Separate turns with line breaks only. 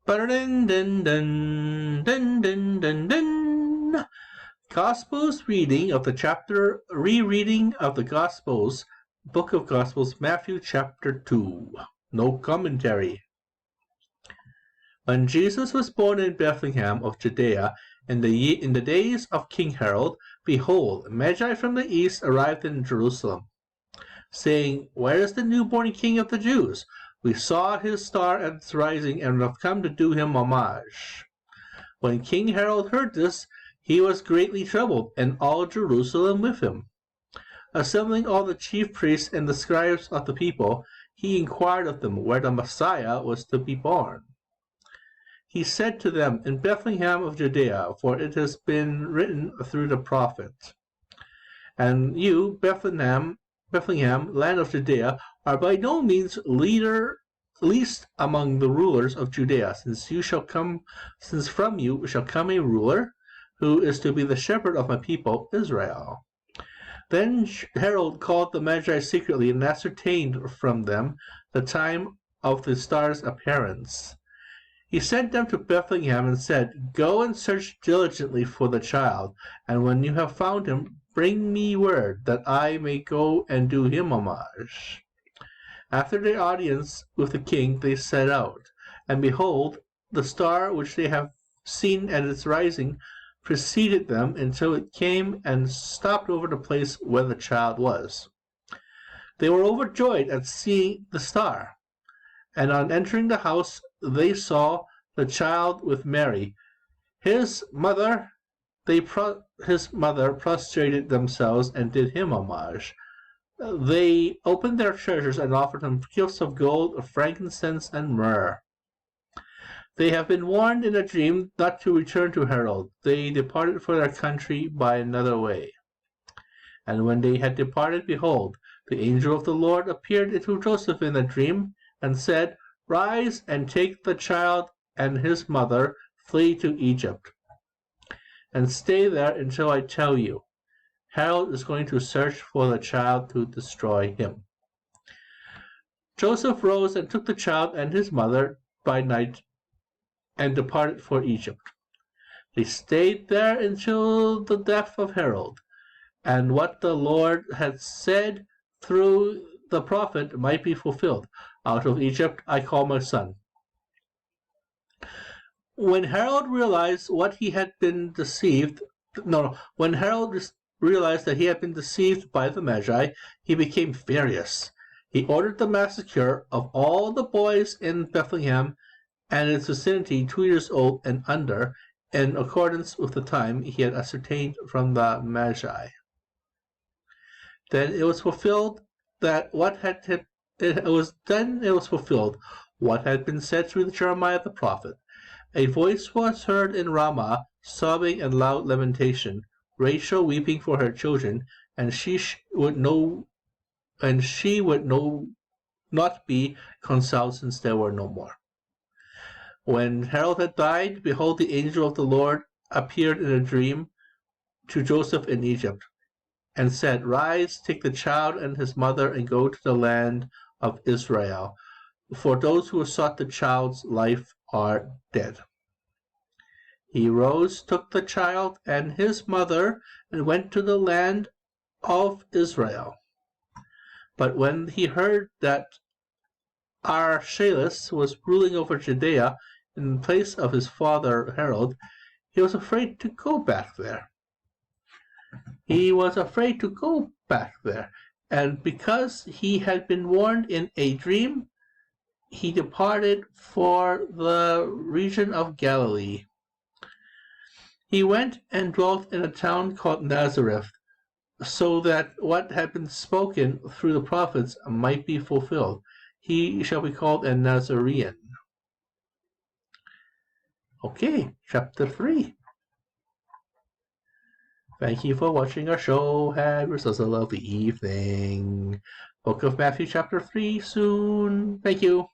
Dun, dun, dun, dun, dun, dun, dun. Gospels reading of the chapter, rereading of the Gospels, Book of Gospels, Matthew chapter 2. No commentary. When Jesus was born in Bethlehem of Judea in the days of King Herod, behold, Magi from the east arrived in Jerusalem, saying, Where is the newborn King of the Jews? We saw his star at its rising and have come to do him homage. When King Herod heard this, he was greatly troubled, and all Jerusalem with him. Assembling all the chief priests and the scribes of the people, he inquired of them where the Messiah was to be born. He said to them, In Bethlehem of Judea, for it has been written through the prophet. And you, Bethlehem, land of Judea, are by no means least among the rulers of Judea, since from you shall come a ruler, who is to be the shepherd of my people Israel. Then Herod called the Magi secretly and ascertained from them the time of the star's appearance. He sent them to Bethlehem and said, Go and search diligently for the child, and when you have found him, bring me word, that I may go and do him homage. After their audience with the king, they set out, and behold, the star which they have seen at its rising preceded them until it came and stopped over the place where the child was. They were overjoyed at seeing the star, and on entering the house they saw the child with Mary, his mother. His mother prostrated themselves and did him homage. They opened their treasures and offered him gifts of gold, frankincense, and myrrh. They have been warned in a dream not to return to Herod. They departed for their country by another way. And when they had departed, behold, the angel of the Lord appeared to Joseph in a dream, and said, Rise and take the child and his mother, flee to Egypt, and stay there until I tell you. Herod is going to search for the child to destroy him. Joseph rose and took the child and his mother by night and departed for Egypt. They stayed there until the death of Herod, and what the Lord had said through the prophet might be fulfilled. Out of Egypt I call my son. When Herod realized that he had been deceived by the Magi, he became furious. He ordered the massacre of all the boys in Bethlehem and its vicinity 2 years old and under, in accordance with the time he had ascertained from the Magi. Then it was fulfilled what had been said through Jeremiah the prophet. A voice was heard in Ramah, sobbing and loud lamentation, Rachel weeping for her children, and she would not be consoled since there were no more. When Herod had died, behold, the angel of the Lord appeared in a dream to Joseph in Egypt, and said, Rise, take the child and his mother, and go to the land of Israel, for those who sought the child's life are dead. He rose, took the child and his mother, and went to the land of Israel. But when he heard that Archelaus was ruling over Judea in place of his father Herod, he was afraid to go back there. And because he had been warned in a dream, he departed for the region of Galilee. He went and dwelt in a town called Nazareth, so that what had been spoken through the prophets might be fulfilled. He shall be called a Nazarene. Okay, chapter 3. Thank you for watching our show. Have yourselves a lovely evening. Book of Matthew chapter 3 soon. Thank you.